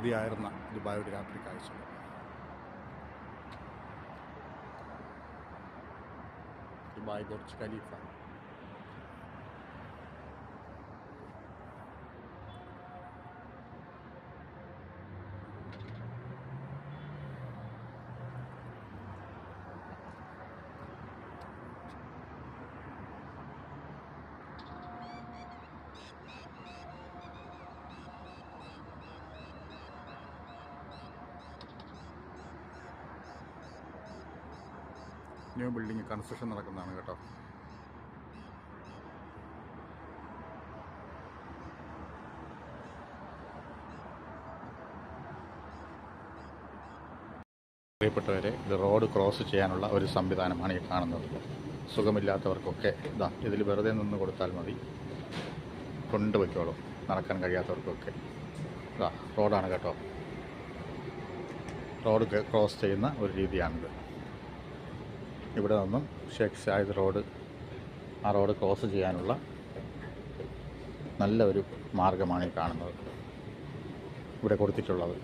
കൊതിയായിരുന്ന ദുബായുടെ രാത്രി കാഴ്ചകൾ. Dubai Burj Khalifa. New building construction നടക്കുന്നതാണ് കേട്ടോ. പ്രിയപ്പെട്ടവരെ, ഇത് റോഡ് ക്രോസ് ചെയ്യാനുള്ള ഒരു സംവിധാനമാണ് ഈ കാണുന്നത്. സുഖമില്ലാത്തവർക്കൊക്കെ ഇതിൽ വെറുതെ നിന്ന് കൊടുത്താൽ മതി, കൊണ്ടുപോയിക്കോളും. നടക്കാൻ കഴിയാത്തവർക്കൊക്കെ റോഡാണ് കേട്ടോ. റോഡ് ക്രോസ് ചെയ്യുന്ന ഒരു രീതിയാണിത്. ഇവിടെ നിന്നും ഷേഖ് സായിദ് റോഡ്, ആ റോഡ് ക്രോസ് ചെയ്യാനുള്ള നല്ല ഒരു മാർഗമാണ് ഈ കാണുന്നത്, ഇവിടെ കൊടുത്തിട്ടുള്ളത്.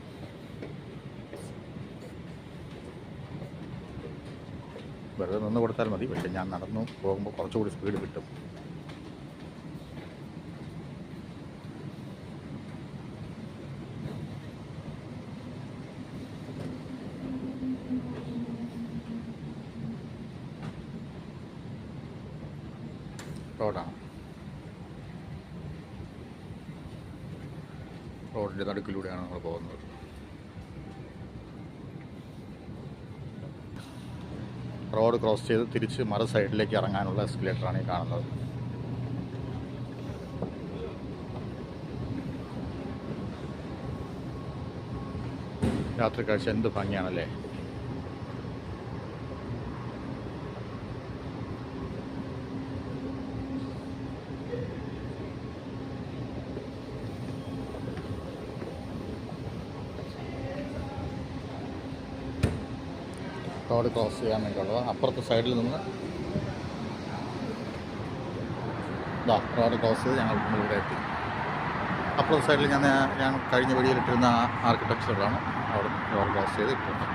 വെറുതെ നിന്ന് കൊടുത്താൽ മതി, പക്ഷെ ഞാൻ നടന്നു പോകുമ്പോൾ കുറച്ചുകൂടി സ്പീഡ് കിട്ടും. റോഡാണ്, റോഡിൻ്റെ നടുക്കിലൂടെയാണ് നമ്മൾ പോകുന്നത്. റോഡ് ക്രോസ് ചെയ്ത് തിരിച്ച് മറു സൈഡിലേക്ക് ഇറങ്ങാനുള്ള എസ്കലേറ്ററാണ് ഈ കാണുന്നത്. രാത്രി കാഴ്ച എന്ത് ഭംഗിയാണല്ലേ. റോഡ് ക്രോസ് ചെയ്യാൻ വേണ്ടിയുള്ളത് അപ്പുറത്തെ സൈഡിൽ നിന്ന് റോഡ് ക്രോസ് ചെയ്ത് ഞങ്ങൾ ഇവിടെ എത്തി. അപ്പുറത്തെ സൈഡിൽ ഞാൻ കഴിഞ്ഞ വീഡിയോയിലിട്ടിരുന്ന ആർക്കിടെക്ചറാണ് അവിടെ റോഡ് ക്രോസ് ചെയ്ത് ഇട്ടിട്ടുണ്ട്.